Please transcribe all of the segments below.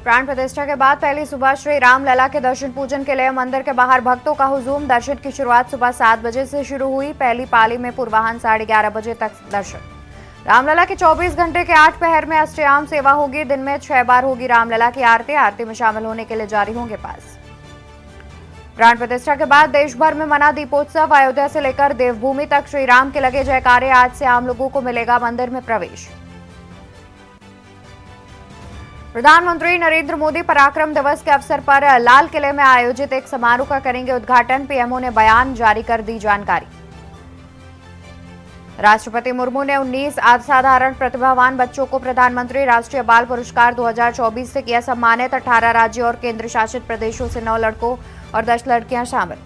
प्राण प्रतिष्ठा के बाद पहली सुबह श्री रामलला के दर्शन पूजन के लिए मंदिर के बाहर भक्तों का हुजूम। दर्शन की शुरुआत सुबह 7 बजे से शुरू हुई। पहली पाली में पूर्वाह्न 11:30 बजे तक दर्शन। रामलला के 24 घंटे के 8 पहर में अष्टयाम सेवा होगी। दिन में 6 बार होगी रामलला की आरती। आरती में शामिल होने के लिए जारी होंगे पास। प्राण प्रतिष्ठा के बाद देश भर में मना दीपोत्सव। अयोध्या से लेकर देवभूमि तक श्री राम के लगे जयकारे। आज से आम लोगों को मिलेगा मंदिर में प्रवेश। प्रधानमंत्री नरेंद्र मोदी पराक्रम दिवस के अवसर पर लाल किले में आयोजित एक समारोह का करेंगे उद्घाटन। पीएमओ ने बयान जारी कर दी जानकारी। राष्ट्रपति मुर्मू ने 19 असाधारण प्रतिभावान बच्चों को प्रधानमंत्री राष्ट्रीय बाल पुरस्कार 2024 से किया सम्मानित। 18 राज्यों और केंद्र शासित प्रदेशों से 9 लड़कों और 10 लड़कियां शामिल।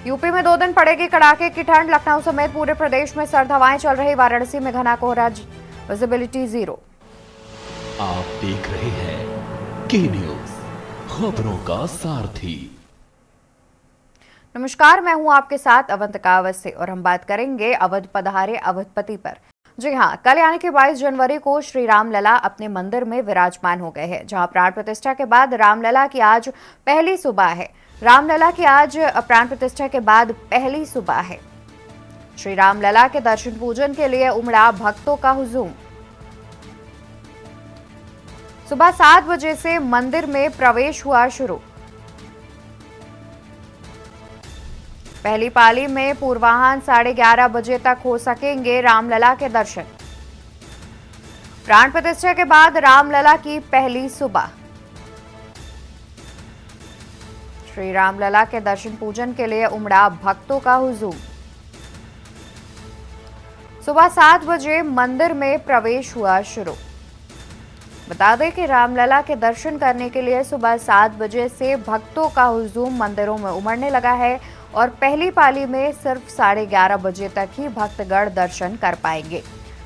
यूपी में 2 दिन पड़ेगी कड़ाके की ठंड। लखनऊ समेत पूरे प्रदेश में सर्द हवाएं चल रही। वाराणसी में घना कोहरा, विजिबिलिटी 0। आप देख रहे हैं के न्यूज, खबरों का सारथी। नमस्कार, मैं हूं आपके साथ अवंतिका अवस्थी और हम बात करेंगे अवध पधारे अवधपति पर। जी हां, कल यानी कि 22 जनवरी को श्री रामलला अपने मंदिर में विराजमान हो गए हैं, जहां प्राण प्रतिष्ठा के बाद रामलला की आज पहली सुबह है। रामलला की आज प्राण प्रतिष्ठा के बाद पहली सुबह है। श्री रामलला के दर्शन पूजन के लिए उमड़ा भक्तों का हुजूम। सुबह 7 बजे से मंदिर में प्रवेश हुआ शुरू। पहली पाली में पूर्वाह्न 11:30 बजे तक हो सकेंगे रामलला के दर्शन। प्राण प्रतिष्ठा के बाद रामलला की पहली सुबह। श्री रामलला के दर्शन पूजन के लिए उमड़ा भक्तों का हुजूम। सुबह 7 बजे मंदिर में प्रवेश हुआ शुरू। बता दें कि रामलला के दर्शन करने के लिए सुबह 7 बजे से भक्तों का हुजूम मंदिरों में उमड़ने लगा है और पहली पाली में सिर्फ 11:30 बजे तक ही भक्तगण दर्शन कर पाएंगे।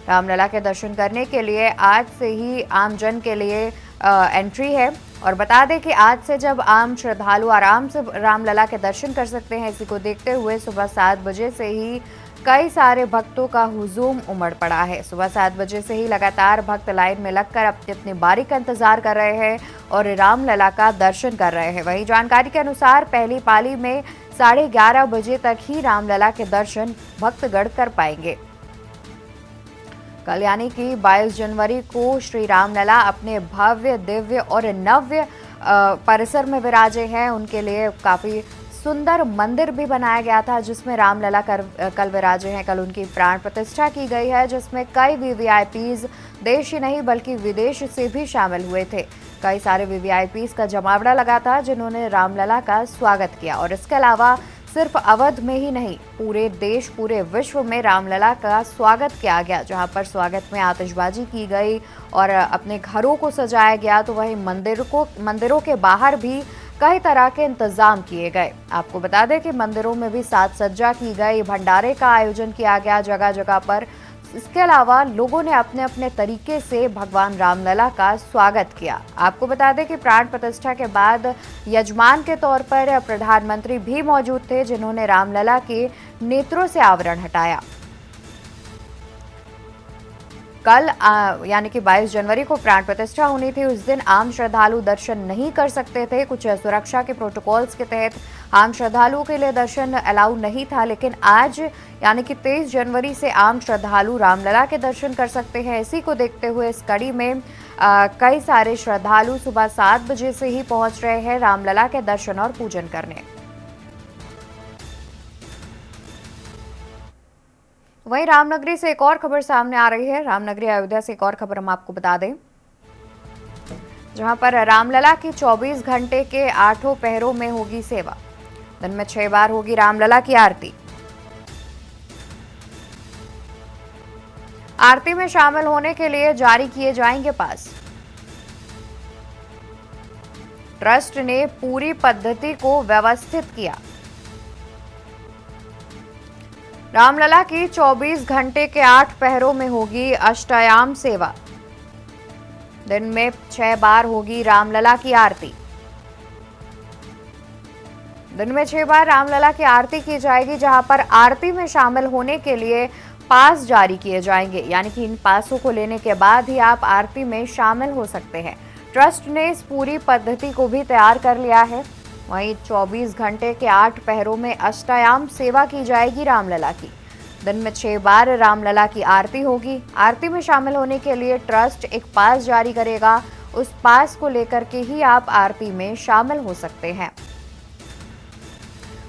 रामलला के दर्शन करने के लिए आज से ही आमजन के लिए एंट्री है और बता दें कि आज से जब आम श्रद्धालु आराम से रामलला के दर्शन कर सकते हैं, इसी को देखते हुए सुबह 7 बजे से ही कई सारे भक्तों का हुजूम उमड़ पड़ा है। सुबह 7 बजे से ही लगातार भक्त लाइन में लगकर अपनी अपनी बारी का इंतजार कर रहे हैं और रामलला का दर्शन कर रहे हैं। वहीं जानकारी के अनुसार पहली पाली में 11:30 बजे तक ही रामलला के दर्शन भक्तगण कर पाएंगे। कल यानी कि 22 जनवरी को श्री रामलला अपने भव्य, दिव्य और नव्य परिसर में विराजे हैं। उनके लिए काफी सुंदर मंदिर भी बनाया गया था, जिसमें रामलला कल विराजे हैं। कल उनकी प्राण प्रतिष्ठा की गई है, जिसमें कई वीवीआईपीज देश ही नहीं बल्कि विदेश से भी शामिल हुए थे। कई सारे वीवीआईपीज का जमावड़ा लगा था, जिन्होंने रामलला का स्वागत किया। और इसके अलावा सिर्फ अवध में ही नहीं, पूरे देश, पूरे विश्व में रामलला का स्वागत किया गया। जहां पर स्वागत में आतिशबाजी की गई और अपने घरों को सजाया गया, तो वहीं मंदिरों के बाहर भी कई तरह के इंतजाम किए गए। आपको बता दें कि मंदिरों में भी साज सज्जा की गई, भंडारे का आयोजन किया गया जगह जगह पर। इसके अलावा लोगों ने अपने अपने तरीके से भगवान रामलला का स्वागत किया। आपको बता दें कि प्राण प्रतिष्ठा के बाद यजमान के तौर पर प्रधानमंत्री भी मौजूद थे, जिन्होंने रामलला के नेत्रों से आवरण हटाया। कल यानी कि 22 जनवरी को प्राण प्रतिष्ठा होनी थी। उस दिन आम श्रद्धालु दर्शन नहीं कर सकते थे। कुछ सुरक्षा के प्रोटोकॉल्स के तहत आम श्रद्धालुओं के लिए दर्शन अलाउ नहीं था, लेकिन आज यानी कि 23 जनवरी से आम श्रद्धालु रामलला के दर्शन कर सकते हैं। इसी को देखते हुए इस कड़ी में कई सारे श्रद्धालु सुबह 7 बजे से ही पहुंच रहे हैं रामलला के दर्शन और पूजन करने। वहीं रामनगरी से एक और खबर सामने आ रही है। रामनगरी अयोध्या से एक और खबर हम आपको बता दें, जहां पर रामलला की 24 घंटे के 8 पहरों में होगी सेवा। दिन में 6 बार होगी रामलला की आरती। आरती में शामिल होने के लिए जारी किए जाएंगे पास। ट्रस्ट ने पूरी पद्धति को व्यवस्थित किया। रामलला की 24 घंटे के 8 पहरों में होगी अष्टयाम सेवा। दिन में 6 बार होगी रामलला की आरती। दिन में 6 बार रामलला की आरती की जाएगी, जहां पर आरती में शामिल होने के लिए पास जारी किए जाएंगे। यानी कि इन पासों को लेने के बाद ही आप आरती में शामिल हो सकते हैं। ट्रस्ट ने इस पूरी पद्धति को भी तैयार कर लिया है। वहीं 24 घंटे के 8 पहरों में अष्टयाम सेवा की जाएगी रामलला की। दिन में 6 बार रामलला की आरती होगी। आरती में शामिल होने के लिए ट्रस्ट एक पास जारी करेगा। उस पास को लेकर के ही आप आरती में शामिल हो सकते हैं।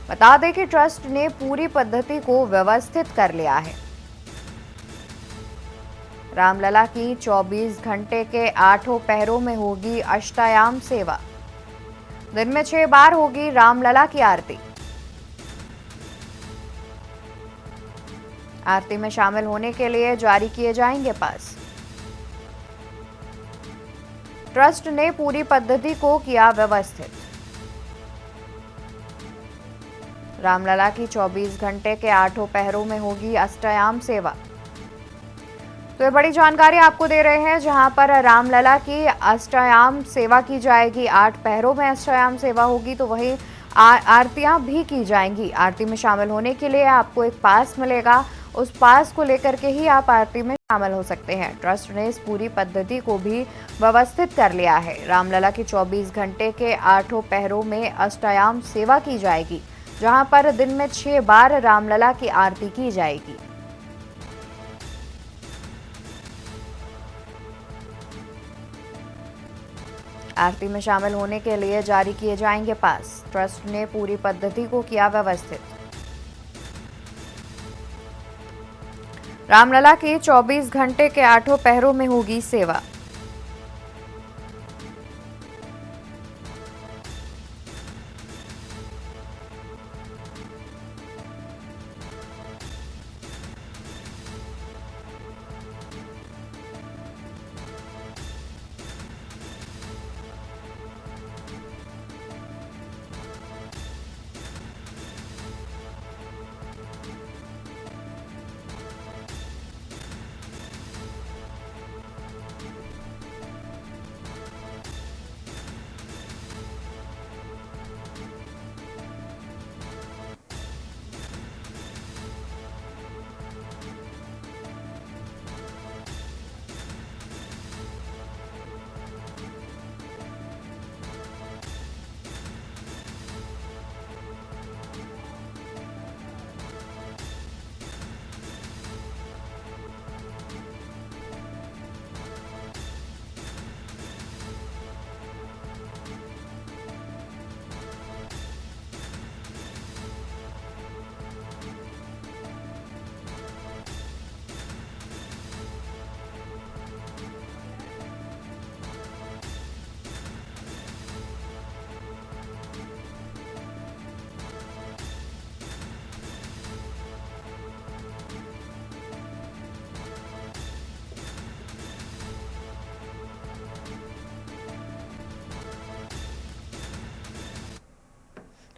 बता दें कि ट्रस्ट ने पूरी पद्धति को व्यवस्थित कर लिया है। रामलला की 24 घंटे के 8 पहरों में होगी अष्टयाम सेवा। दिन में 6 बार होगी रामलला की आरती। आरती में शामिल होने के लिए जारी किए जाएंगे पास। ट्रस्ट ने पूरी पद्धति को किया व्यवस्थित। रामलला की 24 घंटे के 8 पहरों में होगी अष्टयाम सेवा। तो ये बड़ी जानकारी आपको दे रहे हैं, जहां पर रामलला की अष्टयाम सेवा की जाएगी। 8 पहरों में अष्टयाम सेवा होगी, तो वहीं आरतियां भी की जाएंगी। आरती में शामिल होने के लिए आपको एक पास मिलेगा। उस पास को लेकर के ही आप आरती में शामिल हो सकते हैं। ट्रस्ट ने इस पूरी पद्धति को भी व्यवस्थित कर लिया है। रामलला की 24 घंटे के 8 पहरों में अष्टयाम सेवा की जाएगी, जहां पर दिन में 6 बार रामलला की आरती की जाएगी। आरती में शामिल होने के लिए जारी किए जाएंगे पास। ट्रस्ट ने पूरी पद्धति को किया व्यवस्थित। रामलला की 24 घंटे के 8 पहरों में होगी सेवा।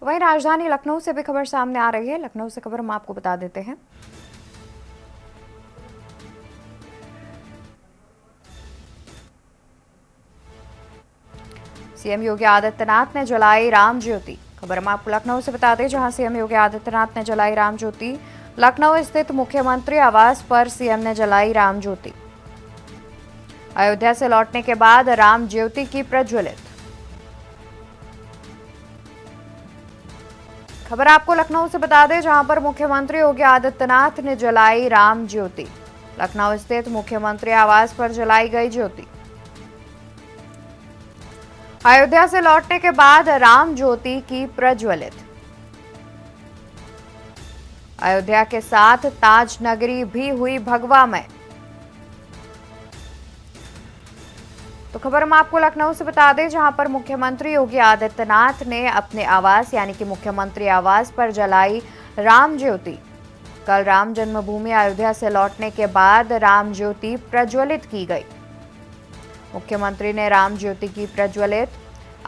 तो वहीं राजधानी लखनऊ से भी खबर सामने आ रही है। लखनऊ से खबर हम आपको बता देते हैं। सीएम योगी आदित्यनाथ ने जलाई राम ज्योति। खबर हम आपको लखनऊ से बता दें, जहां सीएम योगी आदित्यनाथ ने जलाई राम ज्योति। लखनऊ स्थित मुख्यमंत्री आवास पर सीएम ने जलाई राम ज्योति। अयोध्या से लौटने के बाद राम ज्योति की प्रज्वलित। खबर आपको लखनऊ से बता दें, जहां पर मुख्यमंत्री योगी आदित्यनाथ ने जलाई राम ज्योति। लखनऊ स्थित मुख्यमंत्री आवास पर जलाई गई ज्योति। अयोध्या से लौटने के बाद राम ज्योति की प्रज्वलित। अयोध्या के साथ ताज नगरी भी हुई भगवामय। तो खबर हम आपको लखनऊ से बता दें, जहां पर मुख्यमंत्री योगी आदित्यनाथ ने अपने आवास यानी कि मुख्यमंत्री आवास पर जलाई राम ज्योति। कल राम जन्मभूमि अयोध्या से लौटने के बाद राम ज्योति प्रज्वलित की गई। मुख्यमंत्री ने राम ज्योति की प्रज्वलित।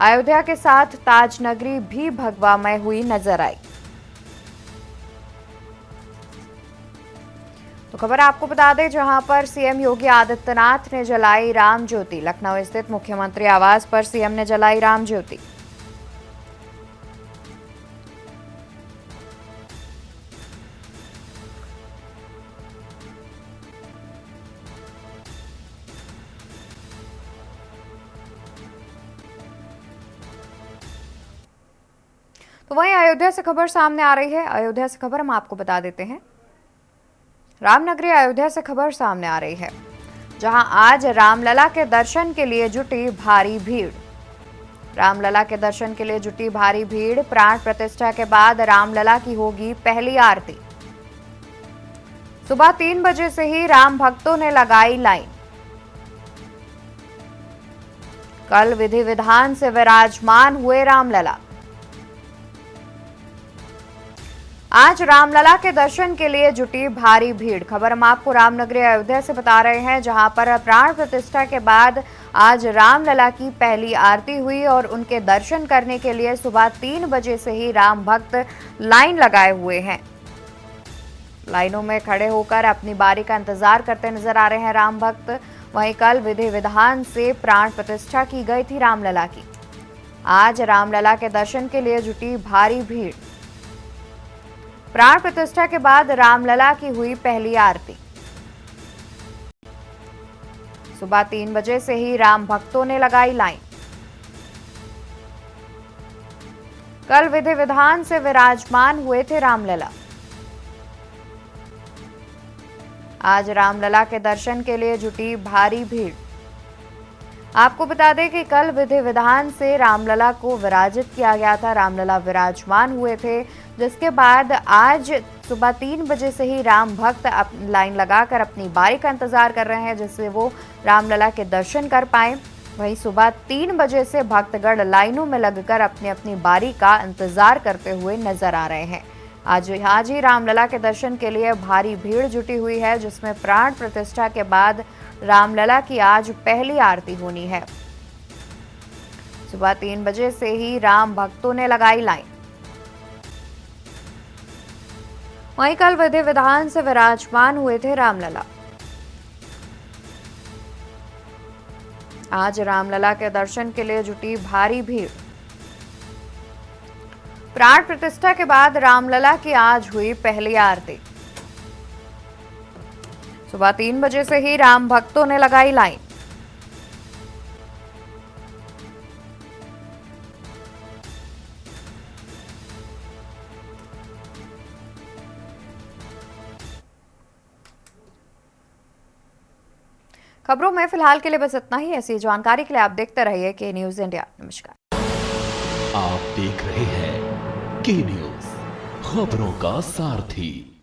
अयोध्या के साथ ताज नगरी भी भगवामय हुई नजर आई। तो खबर आपको बता दें, जहां पर सीएम योगी आदित्यनाथ ने जलाई राम ज्योति। लखनऊ स्थित मुख्यमंत्री आवास पर सीएम ने जलाई राम ज्योति। तो वहीं अयोध्या से खबर सामने आ रही है। अयोध्या से खबर हम आपको बता देते हैं। रामनगरी अयोध्या से खबर सामने आ रही है, जहां आज रामलला के दर्शन के लिए जुटी भारी भीड़। रामलला के दर्शन के लिए जुटी भारी भीड़। प्राण प्रतिष्ठा के बाद रामलला की होगी पहली आरती। सुबह 3 बजे से ही राम भक्तों ने लगाई लाइन। कल विधि विधान से विराजमान हुए रामलला। आज रामलला के दर्शन के लिए जुटी भारी भीड़। खबर हम आपको रामनगरी अयोध्या से बता रहे हैं, जहां पर प्राण प्रतिष्ठा के बाद आज रामलला की पहली आरती हुई और उनके दर्शन करने के लिए सुबह 3 बजे से ही राम भक्त लाइन लगाए हुए हैं। लाइनों में खड़े होकर अपनी बारी का इंतजार करते नजर आ रहे हैं राम भक्त। वहीं कल विधि विधान से प्राण प्रतिष्ठा की गई थी रामलला की। आज रामलला के दर्शन के लिए जुटी भारी भीड़। प्राण प्रतिष्ठा के बाद रामलला की हुई पहली आरती। सुबह 3 बजे से ही राम भक्तों ने लगाई लाइन। कल विधि विधान से विराजमान हुए थे रामलला। आज रामलला के दर्शन के लिए जुटी भारी भीड़। आपको बता दें कि कल विधि विधान से रामलला को विराजित किया गया था। रामलला विराजमान हुए थे, जिसके बाद आज सुबह 3 बजे से ही राम भक्त लाइन लगाकर अपनी बारी का इंतजार कर रहे हैं, जिससे वो रामलला के दर्शन कर पाए। वहीं सुबह 3 बजे से भक्तगण लाइनों में लगकर अपनी अपनी बारी का इंतजार करते हुए नजर आ रहे हैं। आज ही रामलला के दर्शन के लिए भारी भीड़ जुटी हुई है, जिसमें प्राण प्रतिष्ठा के बाद रामलला की आज पहली आरती होनी है। सुबह 3 बजे से ही राम भक्तों ने लगाई लाइन। वहीं कल विधि विधान से विराजमान हुए थे रामलला। आज रामलला के दर्शन के लिए जुटी भारी भीड़। प्राण प्रतिष्ठा के बाद रामलला की आज हुई पहली आरती। सुबह 3 बजे से ही राम भक्तों ने लगाई लाइन। खबरों में फिलहाल के लिए बस इतना ही। ऐसी जानकारी के लिए आप देखते रहिए के न्यूज इंडिया। नमस्कार। आप देख रहे हैं के न्यूज, खबरों का सारथी।